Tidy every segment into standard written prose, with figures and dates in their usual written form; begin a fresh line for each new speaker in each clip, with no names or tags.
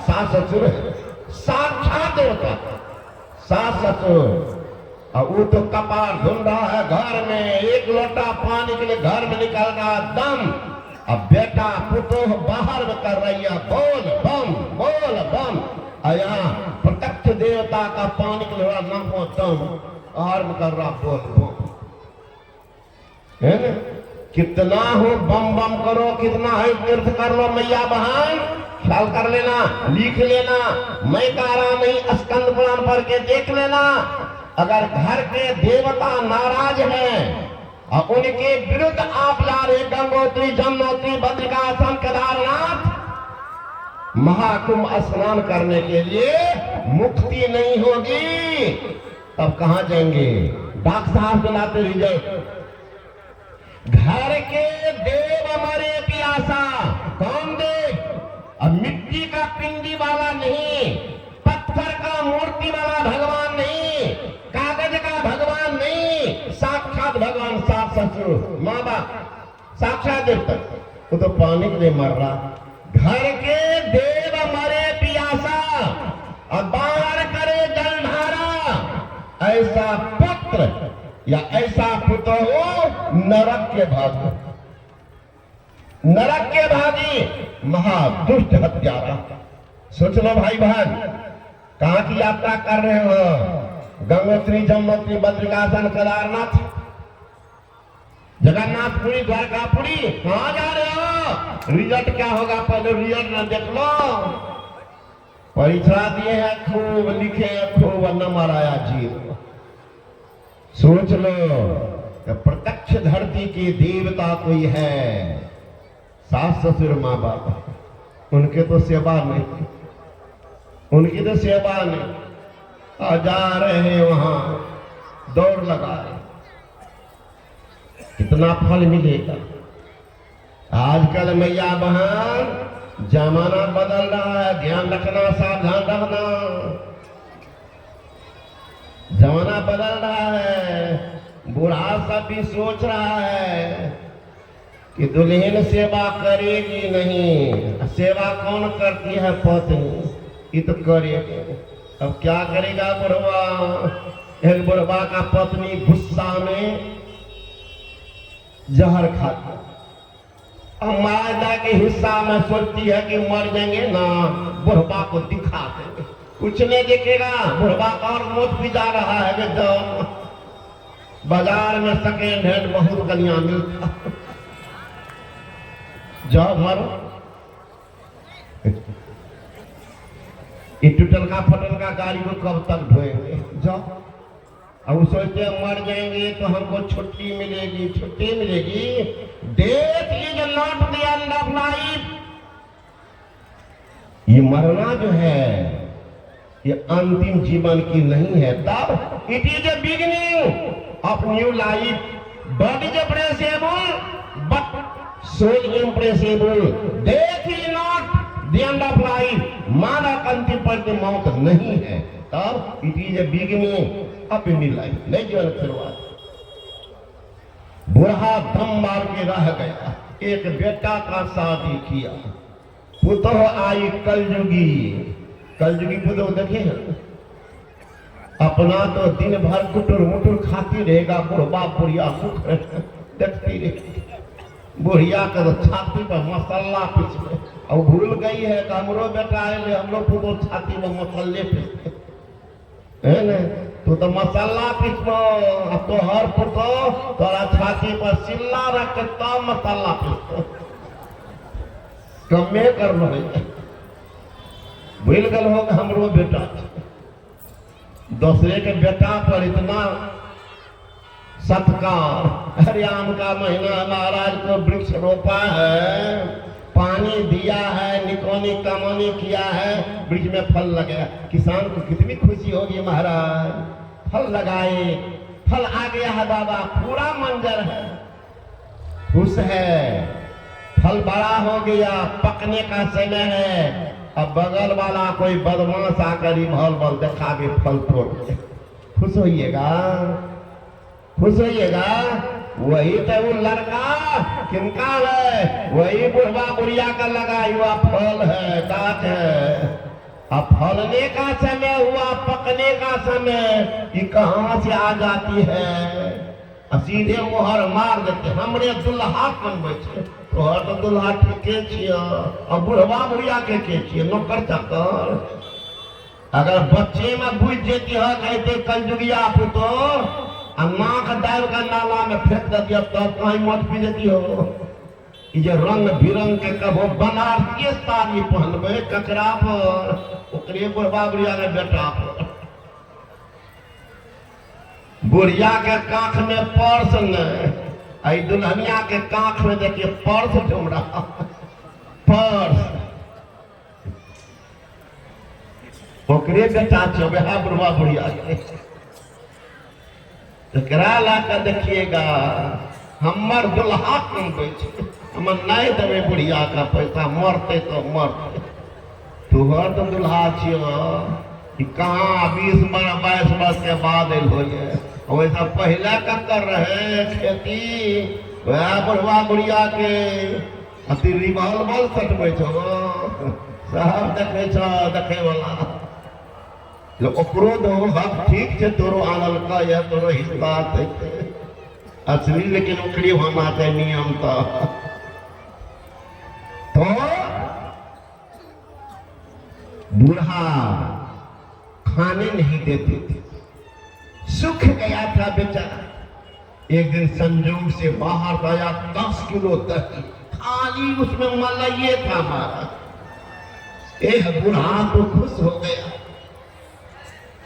सास ससुर साक्षात देवता, सास ससुर। और वो तो कपार धुल रहा है घर में, एक लोटा पानी के लिए घर में निकल रहा दम। अब बेटा पुतोह बाहर में कर रही है बोल बम बोल बम। यहाँ प्रत्यक्ष देवता का पानी के लिए नमो दम बाहर में कर रहा बोल बम। है ना? कितना हो बम बम करो, कितना है तीर्थ कर लो मैया बहन, ख्याल कर लेना, लिख लेना। मैं कह रहा नहीं, स्कंद पुराण पढ़ के देख लेना। अगर घर के देवता नाराज हैं और उनके विरुद्ध आप जा रहे गंगोत्री जमुनोत्री बद्रिकाश्रम केदारनाथ महाकुंभ स्नान करने के लिए मुक्ति नहीं होगी, तब कहां जाएंगे? डॉक्टर साहब सुनाते रिजल्ट, घर के देव मरे पियासा। कौन देव? अब मिट्टी का पिंडी वाला नहीं, पत्थर का मूर्ति वाला भगवान नहीं, कागज का भगवान नहीं, साक्षात भगवान, सास ससुर माँ बाप, साक्षात देवता। वो तो पानी के लिए मर रहा। घर के देव मरे पियासा और बाहर करे जलधारा। ऐसा पुत्र या ऐसा पुत्र हो नरक के भागी, नरक के भागी, महादुष्ट हत्यारा। सोच लो भाई बहन, कहां की यात्रा कर रहे हो? गंगोत्री जमुनोत्री बद्रिकाश्रम केदारनाथ जगन्नाथपुरी द्वारकापुरी, कहां जा रहे हो? रिजल्ट क्या होगा पहले रिजल्ट न देख लो। परीक्षा दिए हैं खूब, लिखे हैं खूब, नंबर आया 0। सोच लो कि प्रत्यक्ष धरती की देवता कोई है, सास ससुर माँ बाप, उनके तो सेवा नहीं, उनकी तो सेवा नहीं। जा रहे हैं वहां, दौड़ लगा रहे, कितना फल मिलेगा? आजकल मैया बहन जमाना बदल रहा है, ध्यान रखना, सावधान रखना। जमाना बदल रहा है, बूढ़ा सब भी सोच रहा है कि दुल्हन सेवा करेगी नहीं। सेवा कौन करती है? पत्नी, ये तो करेगी। अब क्या करेगा बुढ़वा? एक बुढ़वा का पत्नी गुस्सा में जहर खाती, अब मायदा के हिस्सा में सोचती है कि मर जाएंगे ना, बुढ़वा को दिखा देंगे, कुछ नहीं दिखेगा। बुढ़वा का और मौत भी जा रहा है कि जाओ बाजार में सेकेंड हैंड बहुत गलियां मिलता, जाओ मरो। ये टूटल का फटल का गाड़ी को कब तक ढोएंगे? जाओ। अब सोचते मर जाएंगे तो हमको छुट्टी मिलेगी, छुट्टी मिलेगी। Death is not the end of life. ये मरना जो है ये अंतिम जीवन की नहीं है, तब it is a beginning of new life. Body is perishable but soul imperishable. Death is not the end of life. मानव अंतिम पर मौत नहीं है, तब it is a beginning of new life, नई जीवन की शुरुआत। बूढ़ा दम मार के रह गया, एक बेटा का शादी किया, पुतः आई कलयुगी। कलयुगी पुतः देखे हैं, अपना तो दिन भर कुटुर मुटुर खाती रहेगा, बुढ़वा बुढ़िया मुख देखती रहेगी। बुढ़िया का तो छाती पर मसाला पीछे, और भूल गई है कि हमरो बेटा है, हम लोग तो छाती में मसाले पीछे है ना, तो मसाला पीछो, अब तो हर पुतो तोरा छाती पर सिल्ला रख के तब मसाला पीछो, कमे कर लो। भूल गल होगा हमरो बेटा, दूसरे के बेटा पर इतना सत्कार। अरे आम का महीना महाराज को वृक्ष रोपा है, पानी दिया है, निकोनी कमोनी किया है, वृक्ष में फल लगे, किसान को कितनी खुशी होगी महाराज। फल लगाए, फल आ गया है बाबा, पूरा मंजर है, खुश है। फल बड़ा हो गया, पकने का समय है। अब बगल वाला कोई बदमाश आकर ही भल भल देखा के फल तोड़ के, खुश होइएगा, खुश होइएगा। वही तो वो लड़का किनका है, वही बुढ़वा बुढ़िया का लगा हुआ फल है, गाछ है। अब फलने का समय हुआ, पकने का समय, ये कहां से आ जाती है? सीधे मोहर मार देते, हमरे दुल्हा बनबे छे। तोहर तो दुल्हा ठीके छिया, और बुढ़वा बुढ़िया के छिए? नौकर चाकर। अगर बच्चे में बुझ जेती है कहते कलजुगिया पुतो, नाक डाल का नाला में फेंक देती, तब कहीं मत पी देती हो। ये रंग बिरंग के कबो बनारसी साड़ी पहनबे कचरा पर, ओकरे बुढ़वा बुढ़िया के बेटा पर। बुढ़िया के कांख में पर्स नहीं, दुल्हनिया के कांख में देखिए पर्स ढूंढ रहा, पर्स ओकरे बेटा छे बुढ़वा बुढ़िया के। एकरा ला के देखिएगा, हमर दुल्हा कमबै छे, हम नहीं देवे बुढ़िया का पैसा, मरते तो मरते। तुहर तो दुल्हा छियो, कहाँ 20 वर्ष 22 वर्ष के बाद एल हो, वैसा पहले का कर रहे खेती, वह बुढ़वा बुढ़िया के अति रिवॉल्वर सटबै छो, सब देखे छो, देखे वाला ओकरो दो हक ठीक है, तोरो आनल का या तोरो हिस्सा असली, लेकिन ओकरी होना चाहिए नियम। तो बूढ़ा खाने नहीं देते थे, सूख गया था बेचारा। एक दिन संजोग से बाहर आया 10 किलो दही, खाली उसमें मलाइये था हमारा। बूढ़ा तो खुश हो गया,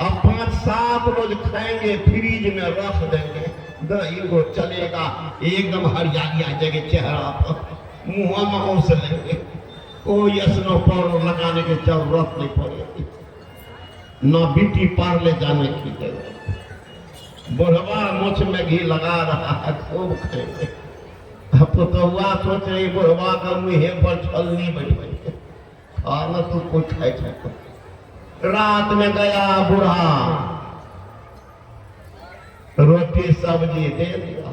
अब 5-7 रोज खाएंगे, फ्रीज में रख देंगे, दही को चलेगा, एकदम हरियाली आ जाएगी चेहरा पर, मुंह में औस लेंगे, कोई स्नो पाउडर लगाने की जरूरत नहीं पड़ेगी, न ब्यूटी पार्लर जाने की जरूरत। बुढ़वा मुछ में घी लगा रहा है, खूब खाएंगे। अब तो हुआ सोच रही बुढ़वा का मुँह पर छलनी बैठे, खाना तो कुछ खाए। रात में गया बूढ़ा, रोटी सब्जी दे दिया।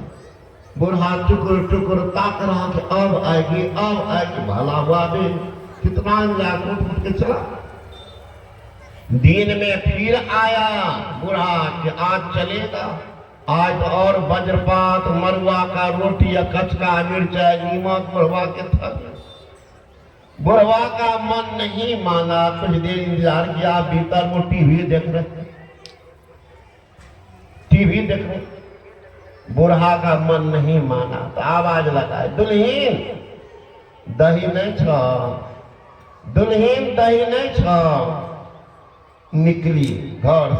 बूढ़ा टुकुर टुकुर ताक रहा कि अब आएगी, अब आएगी। भला हुआ भी कितना उठ के चला। दिन में फिर आया बूढ़ा कि आज चलेगा, आज तो और वज्रपात, मरुआ का रोटी या कचका मिर्चा नीमक। बुढ़वा के थक, बुढ़वा का मन नहीं माना। कुछ देर इंतजार किया, भीतर वो टीवी देख रहे, टीवी देख रहे। बुढ़ा का मन नहीं माना तो आवाज लगाए, दुल्हीन दही नहीं छो, दुल्हीन दही नहीं छो। निकली घर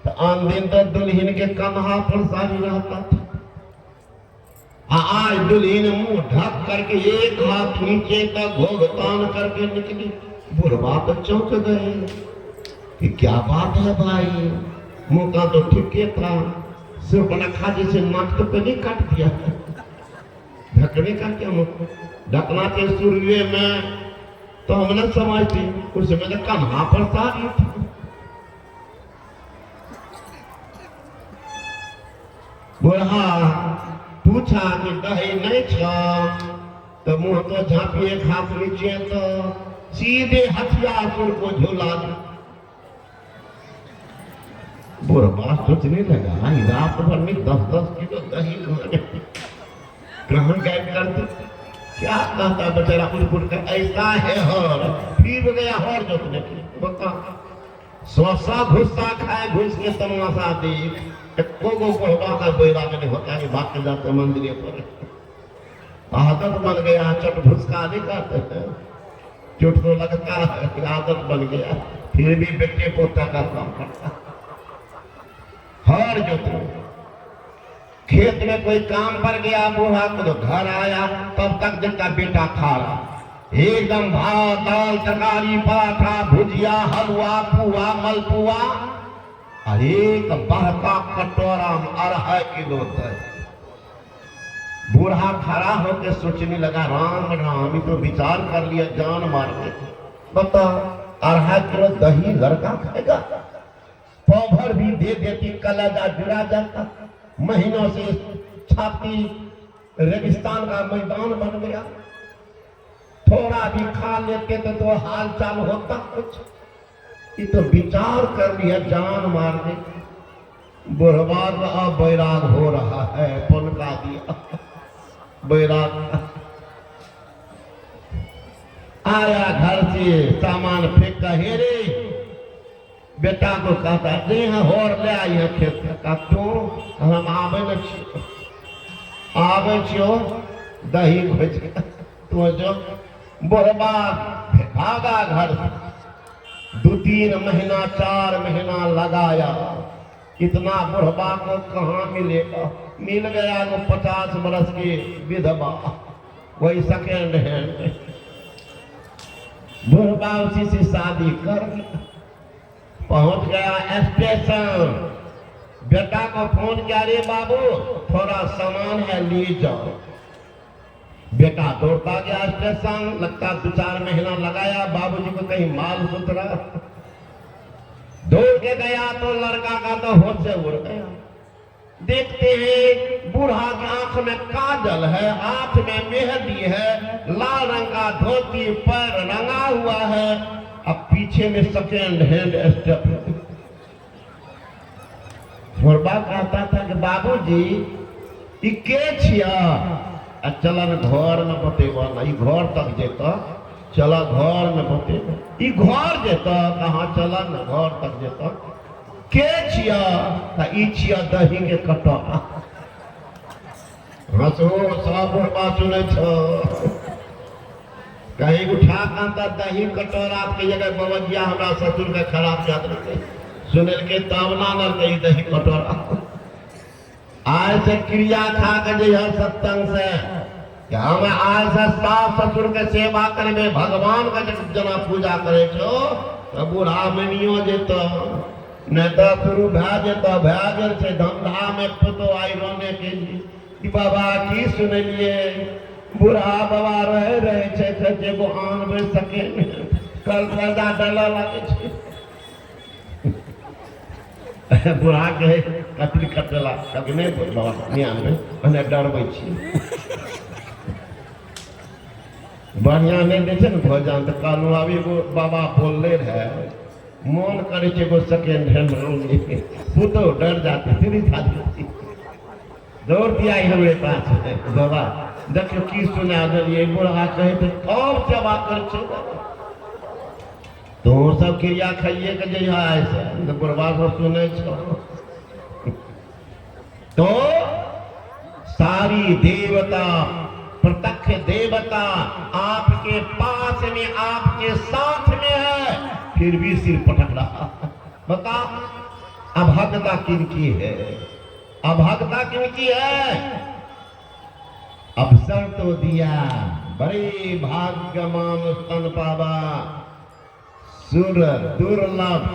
तो आन दिन तो दुल्हीन के कन्हा पर साड़ी रहता था, आज दुल्हीन मुंह ढक करके एक हाथ नीचे तक घोघतान करके निकली। बुढ़वा तो चौंक गए कि क्या बात है भाई, मुंह का तो ठीक था, सिर्फ नखा जैसे नाक तो पहले काट दिया, ढकने का क्या मुख, ढकना के सूर्य में तो हम न समझते, उसमें तो कन्हा पर साड़ी थी। बुढ़ा पूछा कि दही नहीं छो, तो मुंह तो झांपिए खास लीजिए, तो सीधे हथियार को झूला दे। बुढ़वा सोचने लगा, रात भर में 10-10 किलो दही ग्रहण कैसे करते, क्या कहता बेचारा उठ कर, ऐसा है हर। फिर गया हर जोतने के, बता सोसा घुस्सा खाए, घुस के तमाशा देख। को बुढ़वा का बैरा नहीं होता है, भाग के जाते मंदिर पर। आदत बन गया, चट भुसका नहीं करते हैं, चोट तो लगता है कि आदत बन गया, फिर भी बेटे पोता का काम करता। हर जोते खेत में कोई काम पर गया बूढ़ा, तो घर आया तब तक देखता बेटा खा रहा, एकदम भात दाल तरकारी पराठा भुजिया हलवा पुआ मलपुआ, अरे बड़का कटोरा में 2.5 किलो दही। बूढ़ा खड़ा होकर सोचने लगा, राम राम, तो विचार कर लिया जान मार के, बता 2.5 किलो दही लड़का खाएगा? पौभर भी दे देती, कलेजा जुड़ा जाता। महीनों से छाती रेगिस्तान का मैदान बन गया। थोड़ा भी खा लेते तो हाल चाल होता कुछ। ये तो विचार कर लिया जान मार दे। बुढ़वा का अब बैराग हो रहा है, पुनका दिया बैराग। आया घर से सामान फेंक का, हे रे बेटा को कहता दे होर ले आई खेत का, क्यों हम आवे न आवे छियो दही भज तो जो बुढ़वा भागा घर से। 2-3 महीना 4 महीना लगाया, इतना बुढ़वा को कहाँ मिलेगा। मिल गया वो 50 बरस की विधवा, वही सेकेंड हैंड। बुढ़वा उसी से शादी कर पहुंच गया स्टेशन। बेटा को फोन किया, रे बाबू थोड़ा सामान है ले जाओ। बेटा दौड़ता गया स्टेशन, लगता 2-4 महीना लगाया। बाबूजी को कहीं माल सुथरा, दौड़ के गया तो लड़का का तो होश से उड़ गया। देखते हैं बूढ़ा की आंख में काजल है, हाथ में मेहंदी है, लाल रंग का धोती पर रंगा हुआ है। अब पीछे में सेकेंड हैंड स्टेप। बुढ़वा कहता था कि बाबूजी ई के छिया। चलन घर में बतेबा ना, घर तक जेता, चला घर में बतेबा। ई घर जेता, कहाँ चला न घर तक जेता। के छिया, ई छिया दही के कटोरा। हंसो सब बुढ़वा सुने छो। कहीं उठा कांता दही कटोरा के जगह बवजिया हमरा ससुर के खराब जात रहे सुनल के तावना न कही दही कटोरा। आज से क्रिया खा के जे सत्संग से कि हम आज से सास ससुर के सेवा करे, भगवान का जना पूजा करे छो तो बूढ़ा मनियो जेतो, नहीं तो शुरू भै जेतो। भै गेल छै धंधा में पुतो आई रोने के लिए, बाबा की सुनलिए बूढ़ा बाबा रहे छे को आन बेच सके, कल कर्जा डाला लगे छे। बुढ़ा के कथी कटला कभी नहीं बोल बाबा नहीं आनबे, मैंने डरबै छी। बढ़िया नहीं दे न भोजन तो कहलू अभी वो बाबा बोलले रहे, मन करे छे वो सेकेंड हैंड रोली। पुतो डर जाती सीधी जाती, दौड़ दिया हमारे पास। बाबा देखो की सुना दिए, बुढ़ा कहे तो कब सेवा कर छो। तो सब क्रिया खाइए के जे ऐसे तो बुढ़वा सब सुने छो। तो सारी देवता प्रत्यक्ष देवता आपके पास में आपके साथ में है, फिर भी सिर पटक रहा। बता अभगता किनकी है, अभगता किनकी है। अवसर तो दिया, बड़े भाग्यमान स्तन पावा, सुर दुर्लभ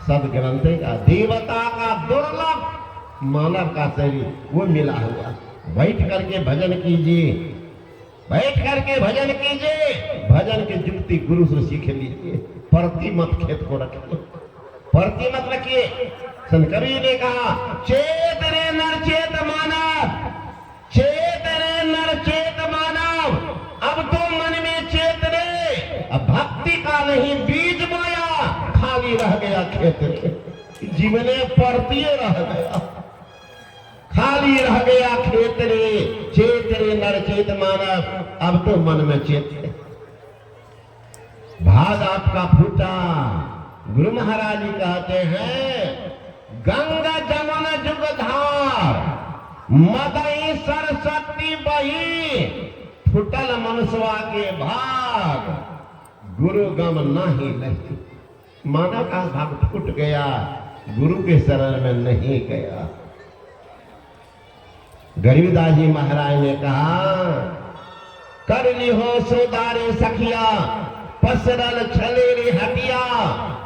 सदग्रंथ का देवता का दुर्लभ मानव का शरीर वो मिला हुआ। बैठ करके भजन कीजिए, बैठ करके भजन कीजिए। भजन की जुक्ति गुरु से सीख लीजिए। परती मत खेत को रखिए, परती मत रखिए। शंकरी ने कहा चेत रे नर चेत मानव, चेत रे नर चेत मानव, अब तो मन में चेत रे। अब भक्ति का नहीं बीज बोया, खाली रह गया खेत रे। जीवने परती रह गया, खाली रह गया खेत रे। चेत रे नर चेत मानव, अब तो मन में चेत है। भाग आपका फूटा। गुरु महाराज जी कहते हैं गंगा जमुना जुगधार, मदई सरस्वती बही, फुटल मनुष्वा के भाग, गुरु गम नहीं नहीं। मानव का भाग फूट गया, गुरु के शरण में नहीं गया। गरीबदास जी महाराज ने कहा कर ली हो सोदारे सखिया, पसरल छले रे हटिया,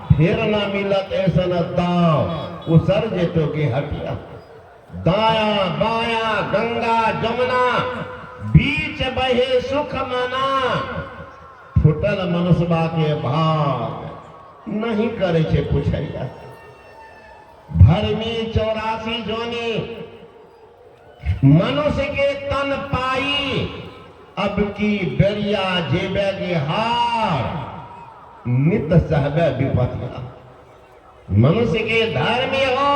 फिर न मिलत ऐसा न दाव, उसर जेतो के हटिया। दाया बाया गंगा जमुना, बीच बहे सुख मना, फुटल मनुष्यबा के भाग, नहीं करे छे पुछैया। भरमी 84 जोनी, मनुष्य के तन पाई, अब की बेरिया जेबे के हार, नित सहबे विपतिया। मनुष्य के धर्मी हो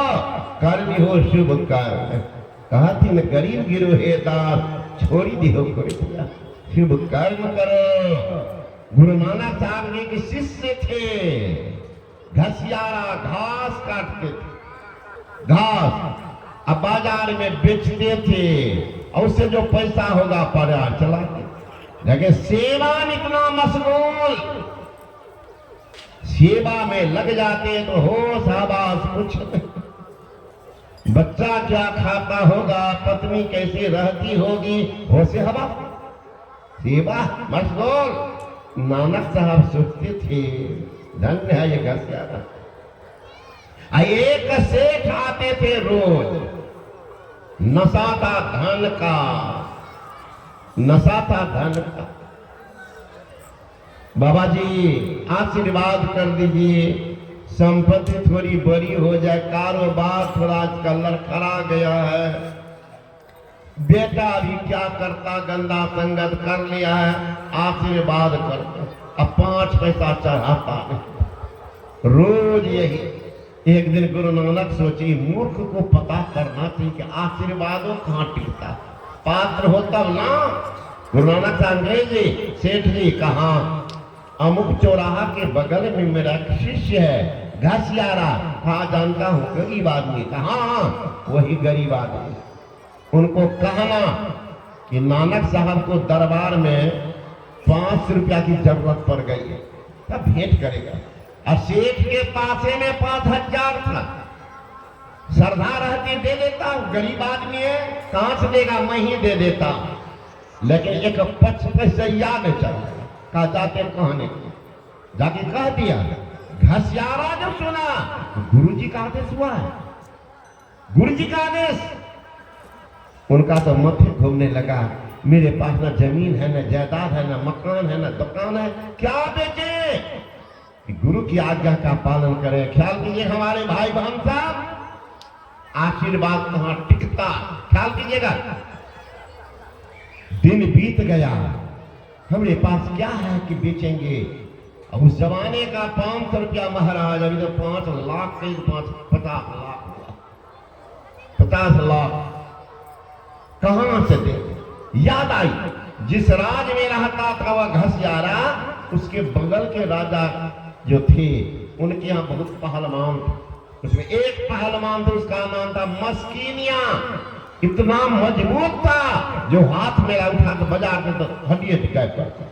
कर्मी हो शुभ कर्म। कहती न गरीब गिरो हे दास छोड़ी दियो कुरिया। शुभ कर्म करो। गुरु नानक साहब जी के शिष्य थे। घसियारा घास काटते थे, घास अब बाजार में बेचते थे और उससे जो पैसा होगा परिवार चलाते। लेकिन सेवा में इतना मशगूल, सेवा में लग जाते तो होश हवास कुछ नहीं। बच्चा क्या खाता होगा, पत्नी कैसे रहती होगी, होश हवास, सेवा मशगूल। नानक साहब सोचते थे धन्य है ये घसियारा। एक सेठ आते थे रोज, नशा था धन का, नशा था धन का। बाबा जी आशीर्वाद कर दीजिए, संपत्ति थोड़ी बड़ी हो जाए, कारोबार थोड़ा आजकल लड़खड़ा गया है। बेटा भी क्या करता, गंदा संगत कर लिया है, आशीर्वाद करता, अब 5 पैसा चढ़ाता नहीं। रोज यही। एक दिन गुरु नानक सोची मूर्ख को पता करना चाहिए कि आशीर्वादों कहाँ टिकता, पात्र हो तब ना। गुरु नानक साहब जी सेठ जी कहाँ, अमुक चौराहा के बगल में मेरा शिष्य है घसियारा। हाँ जानता हूँ, गरीब आदमी। कहाँ? वही गरीब आदमी। उनको कहना कि नानक साहब को दरबार में 5 रुपया की जरूरत पड़ गई है, तब भेंट करेगा। और सेठ के पासे में 5000 था, श्रद्धा रहती दे देता। गरीब आदमी है, कहां से देगा, मैं ही दे देता। लेकिन एक 5 पैसे याद चला, कहा जाते कहने, जाके कह दिया। घसियारा जब सुना, गुरु जी का आदेश हुआ है, गुरु जी का आदेश। उनका तो मथे घूमने लगा। मेरे पास ना जमीन है, ना जायदाद है, ना मकान है, ना दुकान है, क्या बेचे? गुरु की आज्ञा का पालन करें। ख्याल कीजिए हमारे भाई बहन साहब, आशीर्वाद कहां टिकता, ख्याल कीजिएगा। दिन बीत गया, हमारे पास क्या है कि बेचेंगे। अब उस जमाने का 500 रुपया महाराज, अभी तो 5 लाख के 50 लाख हुआ, 50 लाख कहां से दे? याद आई, जिस राज में रहता था वह घसियारा, उसके बगल के राजा जो थे उनके यहाँ बहुत पहलवान थे। उसमें एक पहलवान था, उसका नाम था मस्कीनिया। इतना मजबूत था जो हाथ मेरा उठा के बजा के तो हड्डी गायब करता।